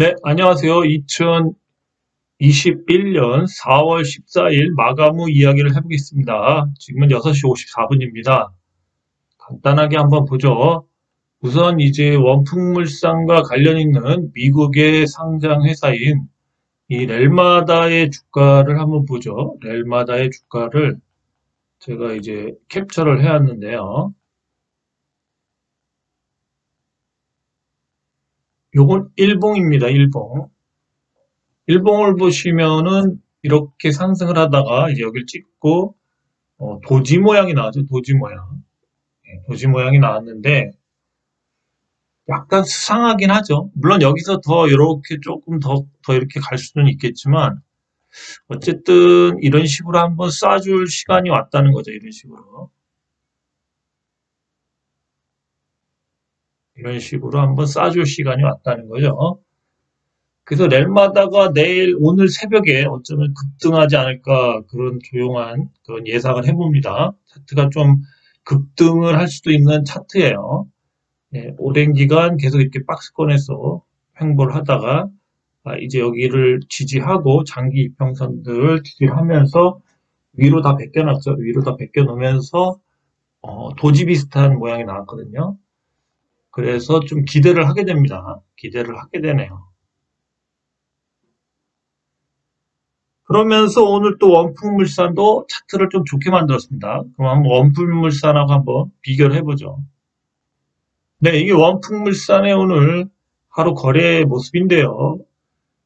네, 안녕하세요. 2021년 4월 14일 마감 후 이야기를 해보겠습니다. 지금은 6시 54분입니다. 간단하게 한번 보죠. 우선 이제 원품물산과 관련 있는 미국의 상장 회사인 이 렐마다의 주가를 한번 보죠. 렐마다의 주가를 제가 이제 캡처를 해왔는데요. 요건 일봉입니다. 일봉. 일봉을 보시면은 이렇게 상승을 하다가 이제 여기를 찍고 도지 모양이 나왔죠. 도지 모양. 도지 모양이 나왔는데 약간 수상하긴 하죠. 물론 여기서 더 이렇게 조금 더 이렇게 갈 수는 있겠지만 어쨌든 이런 식으로 한번 쏴줄 시간이 왔다는 거죠. 이런 식으로. 이런 식으로 한번 쏴줄 시간이 왔다는 거죠. 그래서 렐마다가 오늘 새벽에 어쩌면 급등하지 않을까 그런 조용한 그런 예상을 해봅니다. 차트가 좀 급등을 할 수도 있는 차트예요. 오랜 기간 계속 이렇게 박스권에서 횡보를 하다가 이제 여기를 지지하고 장기 이평선들을 지지하면서 위로 다 벗겨놨죠. 위로 다 벗겨놓으면서 도지 비슷한 모양이 나왔거든요. 그래서 좀 기대를 하게 됩니다. 기대를 하게 되네요. 그러면서 오늘 또 원품물산도 차트를 좀 좋게 만들었습니다. 그럼 한번 원품물산하고 한번 비교를 해보죠. 네, 이게 원품물산의 오늘 하루 거래 모습인데요.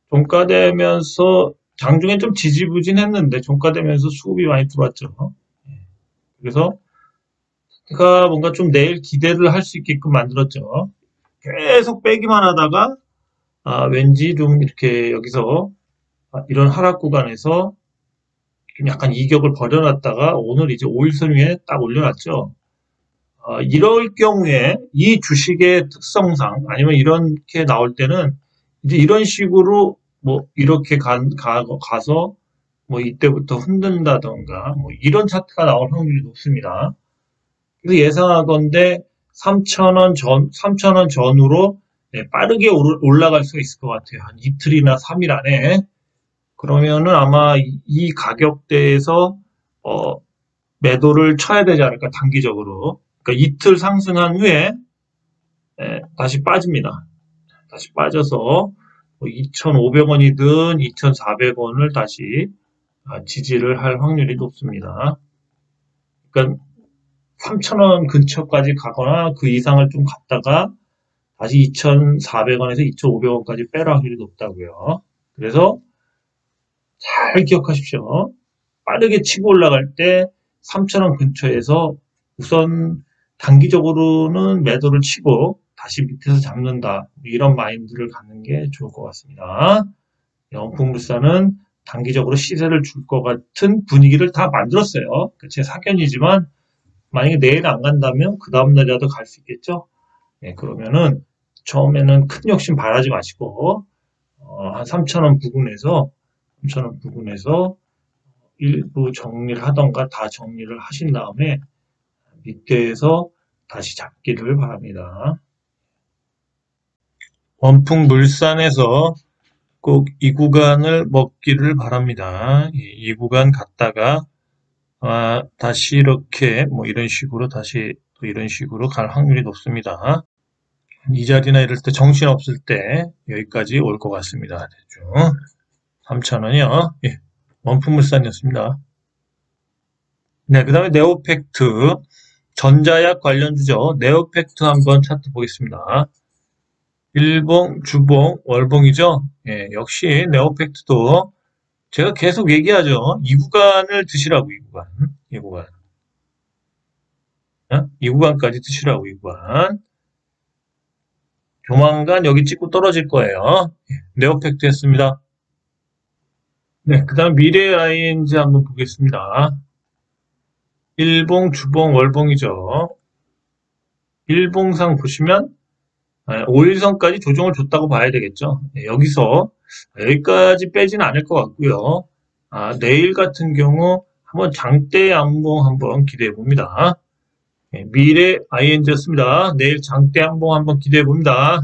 종가되면서 장중에 좀 지지부진했는데 종가되면서 수급이 많이 들어왔죠. 그래서 제가 뭔가 좀 내일 기대를 할 수 있게끔 만들었죠. 계속 빼기만 하다가 왠지 좀 이렇게 여기서 이런 하락 구간에서 좀 약간 이격을 벌여놨다가 오늘 이제 5일선 위에 딱 올려놨죠. 이럴 경우에 이 주식의 특성상 아니면 이렇게 나올 때는 이제 이런 식으로 뭐 이렇게 가서 뭐 이때부터 흔든다던가 뭐 이런 차트가 나올 확률이 높습니다. 그래서 예상하건대 3,000원 전후로 빠르게 올라갈 수 있을 것 같아요. 한 이틀이나 3일 안에. 그러면은 아마 이 가격대에서 매도를 쳐야 되지 않을까 단기적으로. 그러니까 이틀 상승한 후에 다시 빠집니다. 다시 빠져서 2,500원이든 2,400원을 다시 지지를 할 확률이 높습니다. 그러니까 3,000원 근처까지 가거나 그 이상을 좀 갔다가 다시 2,400원에서 2,500원까지 빼라 확률이 높다고요. 그래서 잘 기억하십시오. 빠르게 치고 올라갈 때 3,000원 근처에서 우선 단기적으로는 매도를 치고 다시 밑에서 잡는다. 이런 마인드를 갖는 게 좋을 것 같습니다. 영풍물산은 단기적으로 시세를 줄 것 같은 분위기를 다 만들었어요. 제 사견이지만 만약에 내일 안 간다면 그 다음날이라도 갈 수 있겠죠. 그러면은 처음에는 큰 욕심 바라지 마시고 한 3,000원 부근에서 일부 정리를 하던가 다 정리를 하신 다음에 밑에서 다시 잡기를 바랍니다. 원풍물산에서 꼭 이 구간을 먹기를 바랍니다. 이 구간 갔다가 다시 이렇게 뭐 이런 식으로 다시 또 이런 식으로 갈 확률이 높습니다. 이 자리나 이럴 때 정신 없을 때 여기까지 올 것 같습니다. 대충 3,000원이요. 예, 원품물산이었습니다. 네, 그 다음에 네오팩트 전자약 관련주죠. 네오팩트 한번 차트 보겠습니다. 일봉, 주봉, 월봉이죠. 예, 역시 네오팩트도 제가 계속 얘기하죠. 이 구간을 드시라고, 이 구간. 이 구간. 이 구간까지 드시라고, 이 구간. 조만간 여기 찍고 떨어질 거예요. 네오팩트 했습니다. 네, 그 다음 미래 ING 한번 보겠습니다. 일봉, 주봉, 월봉이죠. 일봉상 보시면 5일선까지 조정을 줬다고 봐야 되겠죠. 여기까지 빼지는 않을 것 같고요. 내일 같은 경우 한번 장대 양봉 한번 기대해 봅니다. 미래 ING였습니다. 내일 장대 양봉 한번 기대해 봅니다.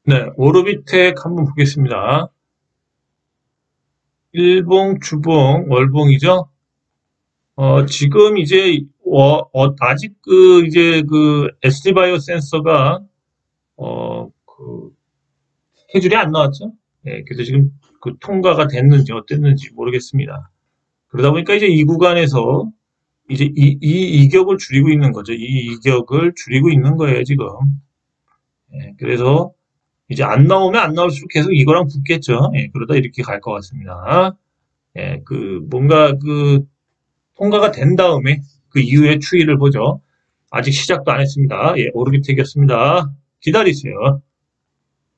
네, 오르비텍 한번 보겠습니다. 일봉, 주봉, 월봉이죠? 지금 이제, 아직 이제 SD바이오 센서가, 스케줄이 안 나왔죠? 예, 그래서 지금 통과가 됐는지 어땠는지 모르겠습니다. 그러다 보니까 이제 이 구간에서 이제 이 이격을 줄이고 있는 거죠. 이 이격을 줄이고 있는 거예요, 지금. 예, 그래서 이제 안 나오면 안 나올수록 계속 이거랑 붙겠죠. 예, 그러다 이렇게 갈 것 같습니다. 예, 뭔가 통과가 된 다음에 그 이후에 추이를 보죠. 아직 시작도 안 했습니다. 예, 오르비텍이었습니다. 기다리세요.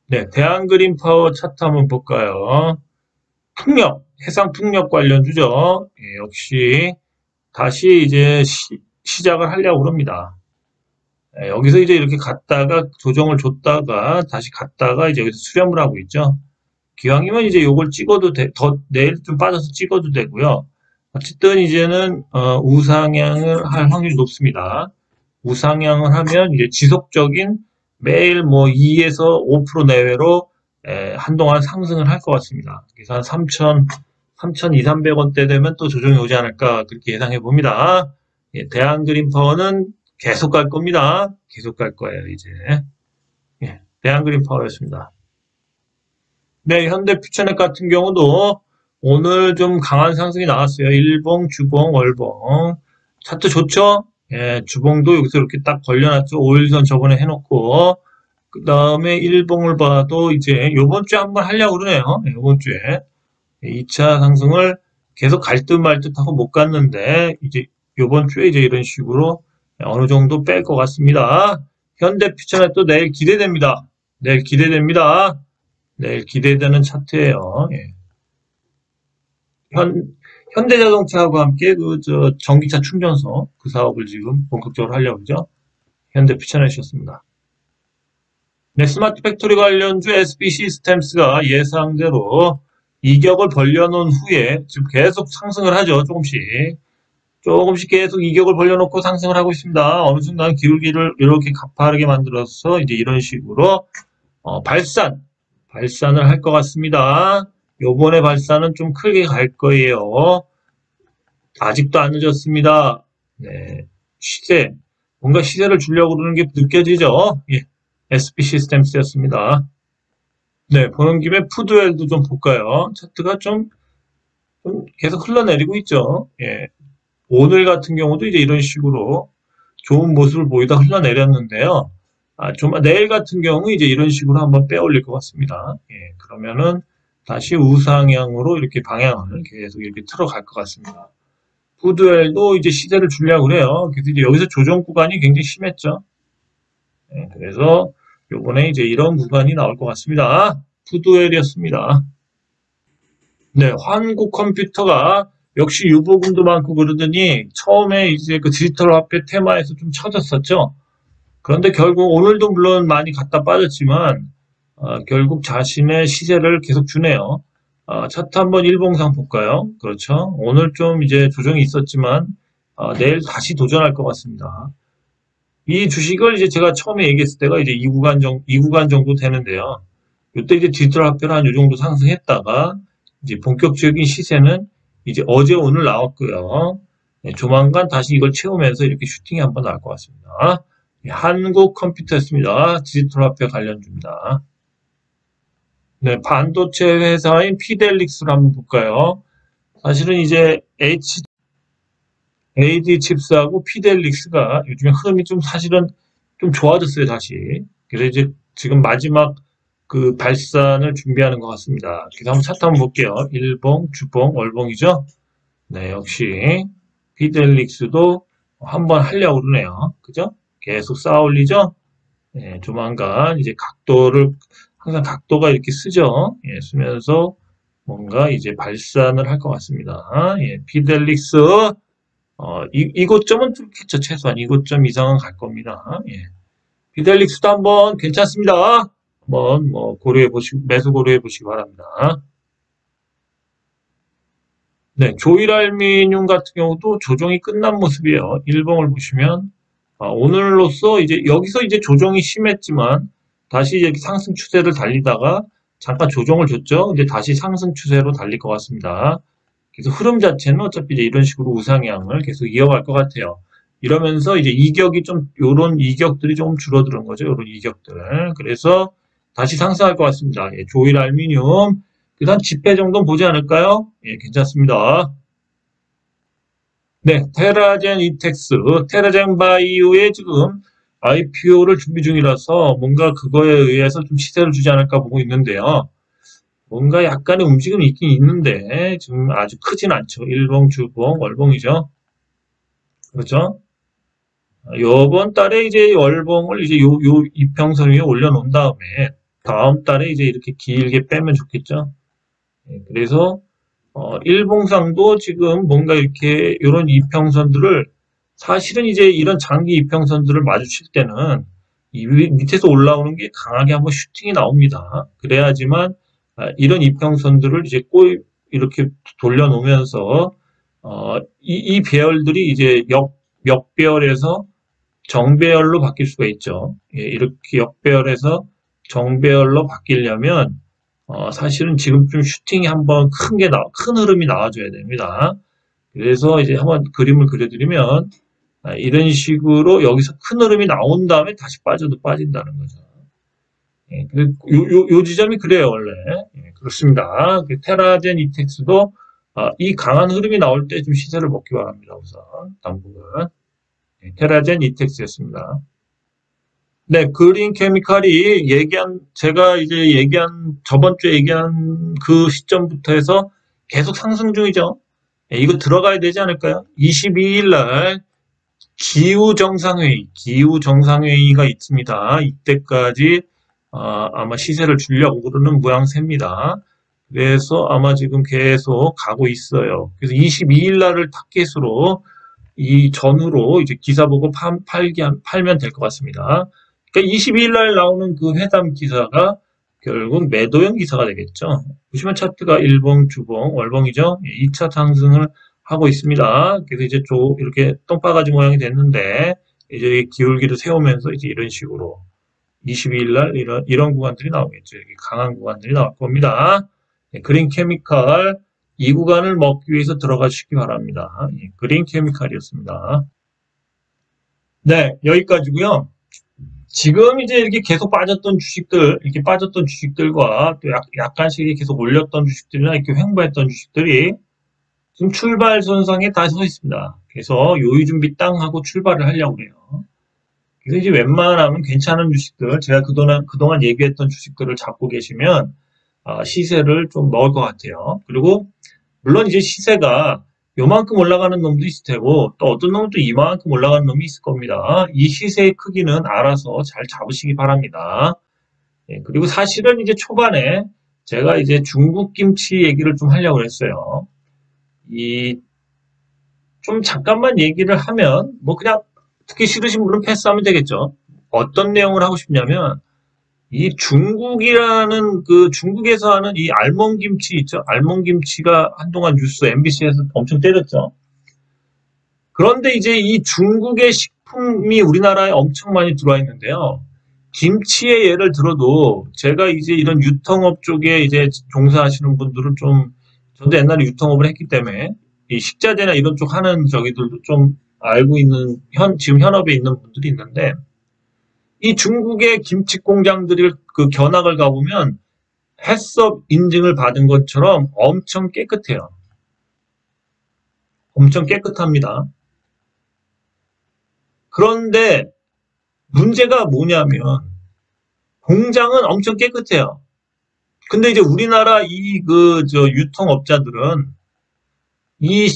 네, 대한그린파워 차트 한번 볼까요? 풍력, 해상 풍력 관련주죠. 예, 역시 다시 이제 시작을 하려고 그럽니다. 예, 여기서 이제 이렇게 갔다가 조정을 줬다가 다시 갔다가 이제 여기서 수렴을 하고 있죠. 기왕이면 이제 요걸 찍어도 더 내일 좀 빠져서 찍어도 되고요. 어쨌든 이제는 우상향을 할 확률이 높습니다. 우상향을 하면 이제 지속적인 매일 뭐 2에서 5% 내외로 한동안 상승을 할 것 같습니다. 그래서 한 3,200원대 되면 또 조정이 오지 않을까 그렇게 예상해 봅니다. 예, 대한그린파워는 계속 갈 겁니다. 계속 갈 거예요, 이제. 예, 대한그린파워였습니다. 네, 현대퓨처넥 같은 경우도 오늘 좀 강한 상승이 나왔어요. 일봉, 주봉, 월봉. 차트 좋죠? 예, 주봉도 여기서 이렇게 딱 걸려놨죠. 5일선 저번에 해놓고. 그 다음에 일봉을 봐도 이제 요번 주에 한번 하려고 그러네요. 예, 요번 주에. 2차 상승을 계속 갈 듯 말 듯 하고 못 갔는데, 이제 요번 주에 이제 이런 식으로 어느 정도 뺄 것 같습니다. 현대퓨처넥도 내일 기대됩니다. 내일 기대됩니다. 내일 기대되는 차트예요. 예. 현대자동차하고 함께 전기차 충전소 그 사업을 지금 본격적으로 하려고 하죠. 현대퓨처넷이었습니다. 네, 스마트 팩토리 관련주 SB 시스템스가 예상대로 이격을 벌려놓은 후에 지금 계속 상승을 하죠. 조금씩 계속 이격을 벌려놓고 상승을 하고 있습니다. 어느 순간 기울기를 이렇게 가파르게 만들어서 이제 이런 식으로 발산을 할 것 같습니다. 요번에 발산은 좀 크게 갈 거예요. 아직도 안 늦었습니다. 네, 뭔가 시세를 주려고 그러는 게 느껴지죠? 예, SP 시스템스였습니다. 네, 보는 김에 푸드웰도 좀 볼까요? 차트가 좀 계속 흘러내리고 있죠. 예, 오늘 같은 경우도 이제 이런 식으로 좋은 모습을 보이다 흘러내렸는데요. 내일 같은 경우 이제 이런 식으로 한번 빼올릴 것 같습니다. 예, 그러면은 다시 우상향으로 이렇게 방향을 계속 이렇게 틀어갈 것 같습니다. 푸드웰도 이제 시세를 주려고 그래요. 그래서 이제 여기서 조정 구간이 굉장히 심했죠. 예, 그래서 요번에 이제 이런 구간이 나올 것 같습니다. 푸드웰이었습니다. 네, 한국 컴퓨터가 역시 유보금도 많고 그러더니 처음에 이제 그 디지털 화폐 테마에서 좀 처졌었죠. 그런데 결국 오늘도 물론 많이 갔다 빠졌지만 결국 자신의 시세를 계속 주네요. 차트 한번 일봉상 볼까요? 그렇죠. 오늘 좀 이제 조정이 있었지만 내일 다시 도전할 것 같습니다. 이 주식을 이제 제가 처음에 얘기했을 때가 이제 2구간 정도 되는데요. 이때 이제 디지털 화폐를 한 요 정도 상승했다가 이제 본격적인 시세는 이제 어제 오늘 나왔고요. 네, 조만간 다시 이걸 채우면서 이렇게 슈팅이 한번 나올 것 같습니다. 한국 컴퓨터였습니다. 디지털 화폐 관련주입니다. 네, 반도체 회사인 피델릭스를 한번 볼까요? 사실은 이제 AD 칩스하고 피델릭스가 요즘에 흐름이 사실은 좀 좋아졌어요, 다시. 그래서 이제 지금 마지막 발산을 준비하는 것 같습니다. 그래서 한번 차트 한번 볼게요. 일봉, 주봉, 월봉이죠? 네, 역시 피델릭스도 한번 하려고 그러네요. 그죠? 계속 쌓아 올리죠? 네, 조만간 이제 항상 각도가 이렇게 쓰죠? 예, 쓰면서 뭔가 이제 발산을 할 것 같습니다. 예, 피델릭스, 이곳점은 뚫겠죠. 최소한 이곳점 이상은 갈 겁니다. 예. 피델릭스도 한번 괜찮습니다. 한번 매수 고려해 보시기 바랍니다. 네, 조일알미늄 같은 경우도 조정이 끝난 모습이에요. 일봉을 보시면 오늘로써 이제 여기서 이제 조정이 심했지만 다시 이렇게 상승 추세를 달리다가 잠깐 조정을 줬죠. 이제 다시 상승 추세로 달릴 것 같습니다. 그래서 흐름 자체는 어차피 이제 이런 식으로 우상향을 계속 이어갈 것 같아요. 이러면서 이제 이격이 좀, 요런 이격들이 좀 줄어드는 거죠. 요런 이격들. 그래서 다시 상승할 것 같습니다. 예, 조일 알미늄. 그다음 지폐 정도는 보지 않을까요? 예, 괜찮습니다. 네, 테라젠 이텍스, 테라젠 바이오의 지금 IPO를 준비 중이라서 뭔가 그거에 의해서 좀 시세를 주지 않을까 보고 있는데요. 뭔가 약간의 움직임이 있긴 있는데 지금 아주 크진 않죠. 일봉, 주봉, 월봉이죠. 그렇죠? 요번 달에 이제 월봉을 이제 요 이평선 위에 올려놓은 다음에 다음 달에 이제 이렇게 길게 빼면 좋겠죠. 예, 그래서 일봉상도 지금 뭔가 이렇게 이런 이평선들을 사실은 이제 이런 장기 이평선들을 마주칠 때는 이 밑에서 올라오는 게 강하게 한번 슈팅이 나옵니다. 그래야지만 이런 이평선들을 이제 꼭 이렇게 돌려놓으면서 이 배열들이 이제 역배열에서 정배열로 바뀔 수가 있죠. 예, 이렇게 역배열에서 정배열로 바뀌려면 사실은 지금 좀 슈팅이 한번 큰 흐름이 나와줘야 됩니다. 그래서 이제 한번 그림을 그려드리면 이런 식으로 여기서 큰 흐름이 나온 다음에 다시 빠져도 빠진다는 거죠. 예, 요 지점이 그래요, 원래. 예, 그렇습니다. 테라젠 이텍스도 이 강한 흐름이 나올 때 좀 시세를 먹기 바랍니다, 우선. 당분은. 예, 테라젠 이텍스였습니다. 네, 그린 케미칼이 제가 이제 저번 주에 얘기한 그 시점부터 해서 계속 상승 중이죠. 예, 이거 들어가야 되지 않을까요? 22일 날 기후 정상회의가 있습니다. 이때까지 아마 시세를 주려고 그러는 모양새입니다. 그래서 아마 지금 계속 가고 있어요. 그래서 22일 날을 타겟으로 이 전후로 이제 기사 보고 팔면 될 것 같습니다. 그러니까 22일 날 나오는 그 회담 기사가 결국 매도형 기사가 되겠죠. 보시면 차트가 일봉, 주봉, 월봉이죠. 2차 상승을 하고 있습니다. 그래서 이제 이렇게 똥바가지 모양이 됐는데 이제 기울기를 세우면서 이제 이런 식으로 22일 날 이런 구간들이 나오겠죠. 이렇게 강한 구간들이 나올 겁니다. 그린 케미칼 이 구간을 먹기 위해서 들어가 주시기 바랍니다. 그린 케미칼이었습니다. 네, 여기까지고요. 지금 이제 이렇게 계속 이렇게 빠졌던 주식들과 또 약간씩 계속 올렸던 주식들이나 이렇게 횡보했던 주식들이 지금 출발선상에 다 서 있습니다. 그래서 요의 준비 땅 하고 출발을 하려고 해요. 그래서 이제 웬만하면 괜찮은 주식들, 제가 그동안 얘기했던 주식들을 잡고 계시면 시세를 좀 먹을 것 같아요. 그리고 물론 이제 시세가 요만큼 올라가는 놈도 있을 테고 또 어떤 놈은 또 이만큼 올라가는 놈이 있을 겁니다. 이 시세의 크기는 알아서 잘 잡으시기 바랍니다. 예, 그리고 사실은 이제 초반에 제가 이제 중국 김치 얘기를 좀 하려고 했어요. 좀 잠깐만 얘기를 하면 뭐 그냥 듣기 싫으신 분은 패스하면 되겠죠. 어떤 내용을 하고 싶냐면 이 중국에서 하는 이 알몬김치 있죠. 알몬김치가 한동안 뉴스 MBC에서 엄청 때렸죠. 그런데 이제 이 중국의 식품이 우리나라에 엄청 많이 들어와 있는데요. 김치의 예를 들어도 제가 이제 이런 유통업 쪽에 이제 종사하시는 분들은 저도 옛날에 유통업을 했기 때문에 이 식자재나 이런 쪽 하는 저기들도 좀 알고 있는 지금 현업에 있는 분들이 있는데 이 중국의 김치 공장들이 그 견학을 가보면 해썹 인증을 받은 것처럼 엄청 깨끗해요. 엄청 깨끗합니다. 그런데 문제가 뭐냐면 공장은 엄청 깨끗해요. 근데 이제 우리나라 유통업자들은 이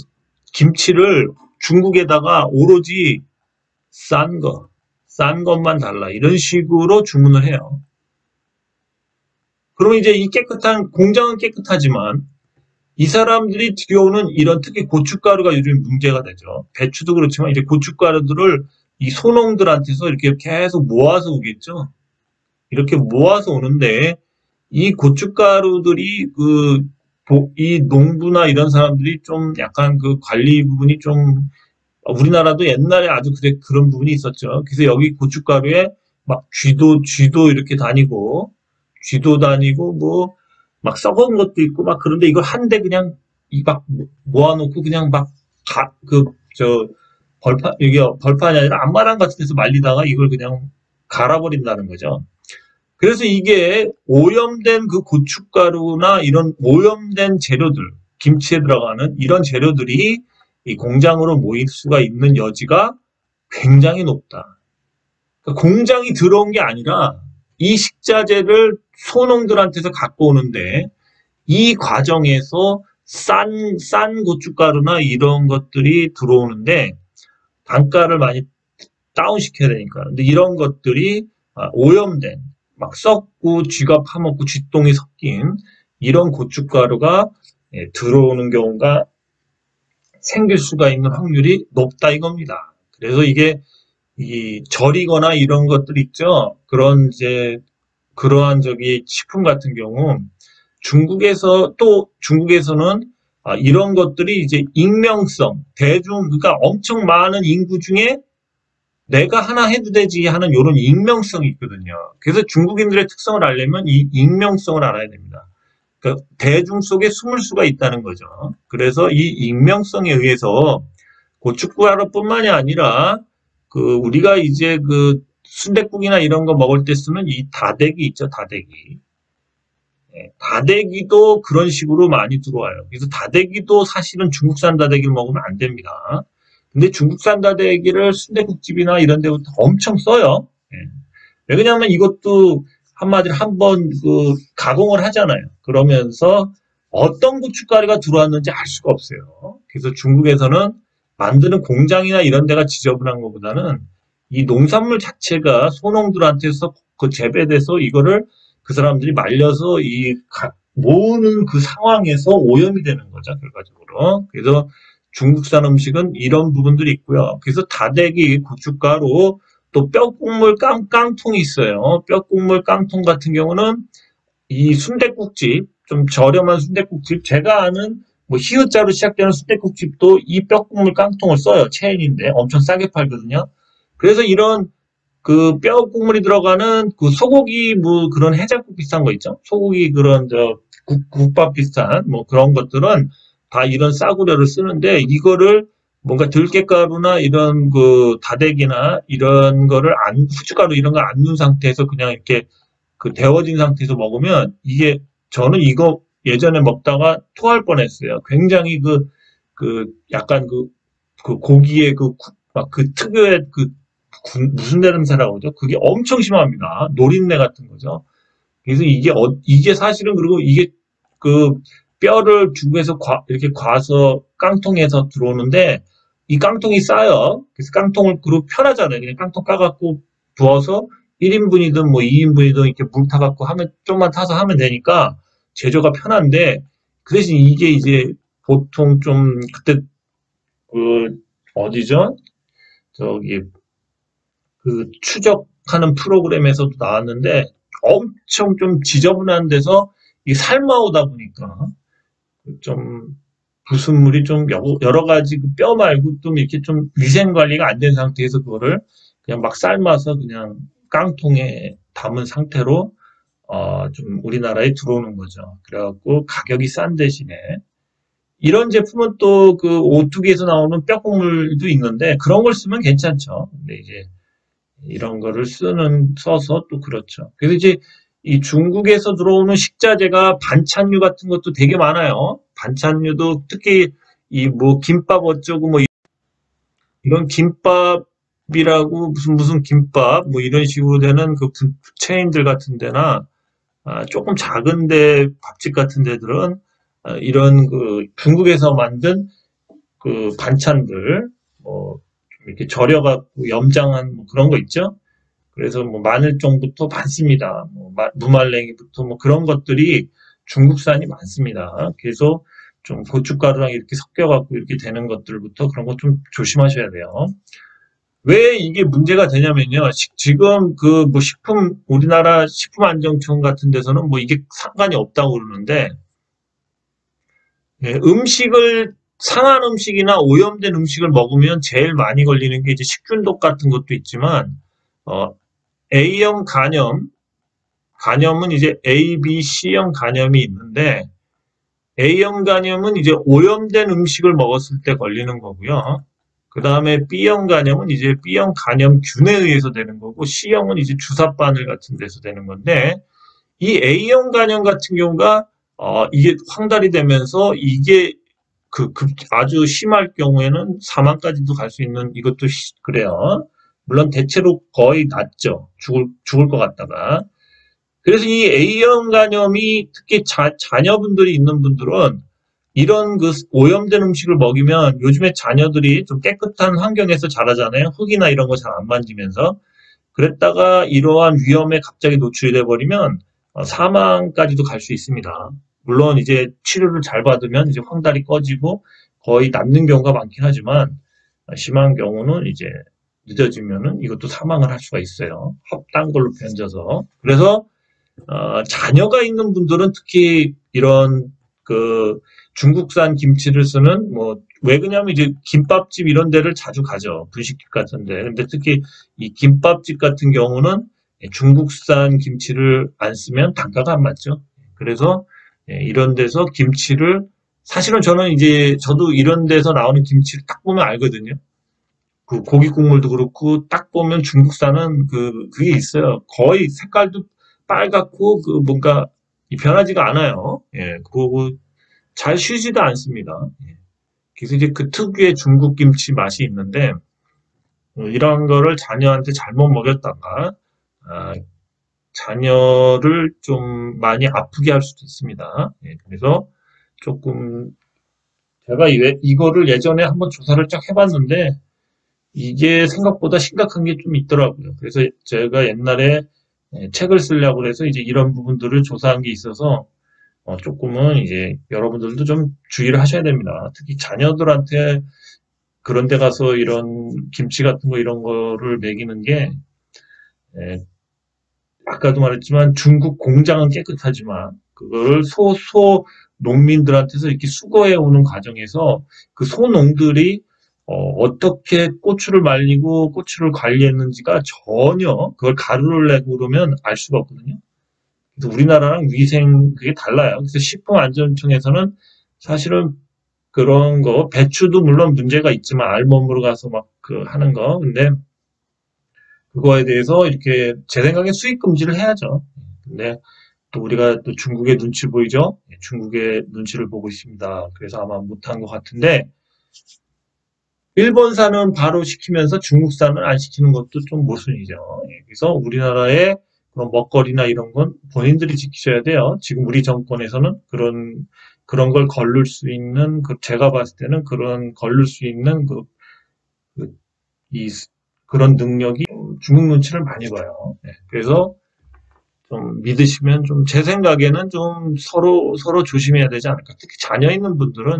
김치를 중국에다가 오로지 싼 것만 달라. 이런 식으로 주문을 해요. 그러면 이제 이 공장은 깨끗하지만 이 사람들이 들여오는 이런 특히 고춧가루가 요즘 문제가 되죠. 배추도 그렇지만 이제 고춧가루들을 이 소농들한테서 이렇게 계속 모아서 오겠죠. 이렇게 모아서 오는데 이 고춧가루들이 이 농부나 이런 사람들이 좀 약간 그 관리 부분이 좀 우리나라도 옛날에 아주 그런 부분이 있었죠. 그래서 여기 고춧가루에 막 쥐도 이렇게 다니고, 쥐도 다니고, 뭐, 막 썩은 것도 있고, 막 그런데 이걸 한 대 그냥, 막 모아놓고 그냥 막, 이게 벌판이 아니라 앞마당 같은 데서 말리다가 이걸 그냥 갈아버린다는 거죠. 그래서 이게 오염된 그 고춧가루나 이런 오염된 재료들, 김치에 들어가는 이런 재료들이 이 공장으로 모일 수가 있는 여지가 굉장히 높다. 그러니까 공장이 들어온 게 아니라 이 식자재를 소농들한테서 갖고 오는데 이 과정에서 싼 고춧가루나 이런 것들이 들어오는데 단가를 많이 다운시켜야 되니까. 근데 이런 것들이 오염된, 막 썩고 쥐가 파먹고 쥐똥이 섞인 이런 고춧가루가 들어오는 경우가 생길 수가 있는 확률이 높다 이겁니다. 그래서 이게 이 절이거나 이런 것들 있죠. 그러한 식품 같은 경우 중국에서는 이런 것들이 이제 익명성, 그러니까 엄청 많은 인구 중에 내가 하나 해도 되지 하는 이런 익명성이 있거든요. 그래서 중국인들의 특성을 알려면 이 익명성을 알아야 됩니다. 그러니까 대중 속에 숨을 수가 있다는 거죠. 그래서 이 익명성에 의해서 고춧가루뿐만이 아니라 우리가 이제 순댓국이나 이런 거 먹을 때 쓰는 이 다대기 있죠, 다대기. 다대기도 그런 식으로 많이 들어와요. 그래서 다대기도 사실은 중국산 다대기를 먹으면 안 됩니다. 근데 중국산 다대기를 순댓국집이나 이런 데부터 엄청 써요. 왜냐하면 이것도 한마디로 한번 가공을 하잖아요. 그러면서 어떤 고춧가루가 들어왔는지 알 수가 없어요. 그래서 중국에서는 만드는 공장이나 이런 데가 지저분한 것보다는 이 농산물 자체가 소농들한테서 재배돼서 이거를 그 사람들이 말려서 모으는 그 상황에서 오염이 되는 거죠, 결과적으로. 그래서 중국산 음식은 이런 부분들이 있고요. 그래서 다대기, 고춧가루, 또 뼈국물 깡통이 있어요. 뼈국물 깡통 같은 경우는 이 순댓국집, 좀 저렴한 순댓국집, 제가 아는 뭐 히읗자로 시작되는 순댓국집도 이 뼈국물 깡통을 써요. 체인인데 엄청 싸게 팔거든요. 그래서 이런 뼈국물이 들어가는 소고기 뭐 그런 해장국 비슷한 거 있죠. 소고기 그런 국밥 비슷한 뭐 그런 것들은 다 이런 싸구려를 쓰는데 이거를 뭔가 들깨가루나 이런 다대기나 이런 거를 후춧가루 이런 거 안 넣은 상태에서 그냥 이렇게 데워진 상태에서 먹으면 저는 이거 예전에 먹다가 토할 뻔했어요. 굉장히 약간 고기의 특유의 무슨 냄새라고 그러죠? 그게 엄청 심합니다. 노린내 같은 거죠. 그래서 이게 사실은 그리고 이게 뼈를 중국에서 이렇게 과서 깡통에서 들어오는데 이 깡통이 싸요. 그래서 깡통을 그리고 편하잖아요. 그냥 깡통 까갖고 부어서 1인분이든 뭐 2인분이든 이렇게 물 타갖고 좀만 타서 하면 되니까 제조가 편한데 그 대신 이게 이제 보통 좀 그때 어디죠? 추적하는 프로그램에서도 나왔는데 엄청 좀 지저분한 데서 삶아오다 보니까 좀 불순물이 좀 여러 가지 뼈 말고 좀 이렇게 좀 위생 관리가 안 된 상태에서 그거를 그냥 막 삶아서 그냥 깡통에 담은 상태로 좀 우리나라에 들어오는 거죠. 그래갖고 가격이 싼 대신에 이런 제품은 또 오뚜기에서 나오는 뼈국물도 있는데 그런 걸 쓰면 괜찮죠. 근데 이제 이런 거를 써서 또 그렇죠. 그래서 이제 이 중국에서 들어오는 식자재가 반찬류 같은 것도 되게 많아요. 반찬류도 특히 뭐 김밥 어쩌고 뭐 이런 김밥이라고 무슨 김밥 뭐 이런 식으로 되는 체인들 같은 데나 조금 작은데 밥집 같은 데들은 이런 중국에서 만든 반찬들 뭐 이렇게 절여갖고 염장한 뭐 그런 거 있죠. 그래서 뭐 마늘종부터 많습니다. 뭐 무말랭이부터 뭐 그런 것들이 중국산이 많습니다. 그래서 좀 고춧가루랑 이렇게 섞여갖고 이렇게 되는 것들부터 그런 거 좀 조심하셔야 돼요. 왜 이게 문제가 되냐면요. 지금 뭐 우리나라 식품안정청 같은 데서는 뭐 이게 상관이 없다고 그러는데, 상한 음식이나 오염된 음식을 먹으면 제일 많이 걸리는 게 이제 식중독 같은 것도 있지만, A형 간염은 이제 A, B, C형 간염이 있는데 A형 간염은 이제 오염된 음식을 먹었을 때 걸리는 거고요. 그 다음에 B형 간염은 이제 B형 간염균에 의해서 되는 거고 C형은 이제 주사바늘 같은 데서 되는 건데 이 A형 간염 같은 경우가 이게 황달이 되면서 이게 아주 심할 경우에는 사망까지도 갈 수 있는 이것도 그래요. 물론 대체로 거의 낫죠. 죽을 것 같다가. 그래서 이 A형 간염이 특히 자녀분들이 있는 분들은 이런 그 오염된 음식을 먹이면 요즘에 자녀들이 좀 깨끗한 환경에서 자라잖아요. 흙이나 이런 거 잘 안 만지면서. 그랬다가 이러한 위험에 갑자기 노출이 돼 버리면 사망까지도 갈 수 있습니다. 물론 이제 치료를 잘 받으면 이제 황달이 꺼지고 거의 낫는 경우가 많긴 하지만 심한 경우는 이제 늦어지면은 이것도 사망을 할 수가 있어요. 딴 걸로 변져서. 그래서 자녀가 있는 분들은 특히 이런 그 중국산 김치를 쓰는 왜 그러냐면 이제 김밥집 이런 데를 자주 가죠. 분식집 같은데. 근데 특히 이 김밥집 같은 경우는 중국산 김치를 안 쓰면 단가가 안 맞죠. 그래서 이런 데서 김치를 사실은 저는 이제 저도 이런 데서 나오는 김치를 딱 보면 알거든요. 그 고기 국물도 그렇고 딱 보면 중국산은 그게 있어요. 거의 색깔도 빨갛고 그 뭔가 변하지가 않아요. 예, 그거고 잘 쉬지도 않습니다. 예. 그래서 이제 그 특유의 중국 김치 맛이 있는데 이런 거를 자녀한테 잘못 먹였다가 아, 자녀를 좀 많이 아프게 할 수도 있습니다. 예, 그래서 조금 제가 이거를 예전에 한번 조사를 쫙 해봤는데 이게 생각보다 심각한 게 좀 있더라고요. 그래서 제가 옛날에 책을 쓰려고 해서 이제 이런 부분들을 조사한 게 있어서 조금은 이제 여러분들도 좀 주의를 하셔야 됩니다. 특히 자녀들한테 그런 데 가서 이런 김치 같은 거 이런 거를 먹이는 게 에, 아까도 말했지만 중국 공장은 깨끗하지만 그거를 소 농민들한테서 이렇게 수거해 오는 과정에서 그 소농들이 어떻게 고추를 말리고 고추를 관리했는지가 전혀 그걸 가루를 내고 그러면 알 수가 없거든요. 그래서 우리나라랑 위생 그게 달라요. 그래서 식품안전청에서는 사실은 그런 거 배추도 물론 문제가 있지만 알몸으로 가서 막 그 하는 거 근데 그거에 대해서 이렇게 제 생각에 수입 금지를 해야죠. 근데 또 우리가 또 중국의 눈치 보이죠? 중국의 눈치를 보고 있습니다. 그래서 아마 못한 것 같은데 일본산은 바로 시키면서 중국산은 안 시키는 것도 좀 모순이죠. 그래서 우리나라의 그런 먹거리나 이런 건 본인들이 지키셔야 돼요. 지금 우리 정권에서는 그런 걸 거를 수 있는 제가 봤을 때는 그런 거를 수 있는 그, 이, 그런 능력이 중국 눈치를 많이 봐요. 그래서 좀 믿으시면 좀 제 생각에는 좀 서로 조심해야 되지 않을까. 특히 자녀 있는 분들은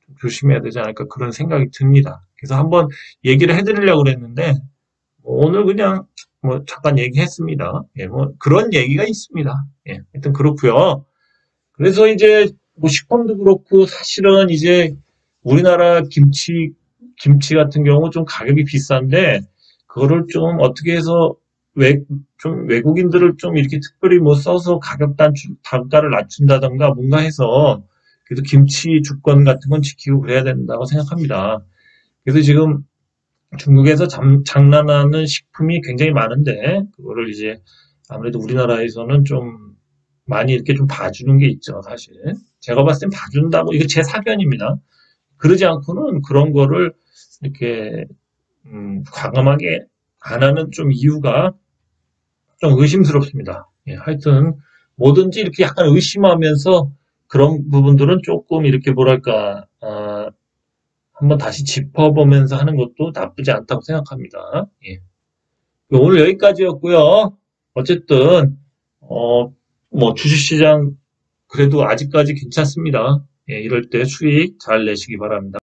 좀 조심해야 되지 않을까 그런 생각이 듭니다. 그래서 한번 얘기를 해드리려고 그랬는데 오늘 그냥 잠깐 얘기했습니다. 예, 그런 얘기가 있습니다. 예, 하여튼 그렇고요. 그래서 이제 식품도 그렇고 사실은 이제 우리나라 김치 같은 경우 좀 가격이 비싼데 그거를 좀 어떻게 해서 좀 외국인들을 좀 이렇게 특별히 써서 단가를 낮춘다던가 뭔가 해서 그래도 김치 주권 같은 건 지키고 그래야 된다고 생각합니다. 그래서 지금 중국에서 장난하는 식품이 굉장히 많은데 그거를 이제 아무래도 우리나라에서는 좀 많이 이렇게 좀 봐주는 게 있죠, 사실. 제가 봤을 땐 봐준다고 이거 제 사견입니다. 그러지 않고는 그런 거를 이렇게 과감하게 안 하는 좀 이유가 좀 의심스럽습니다. 예, 하여튼 뭐든지 이렇게 약간 의심하면서 그런 부분들은 조금 이렇게 뭐랄까 한번 다시 짚어보면서 하는 것도 나쁘지 않다고 생각합니다. 예. 오늘 여기까지였고요. 어쨌든 주식시장 그래도 아직까지 괜찮습니다. 예, 이럴 때 수익 잘 내시기 바랍니다.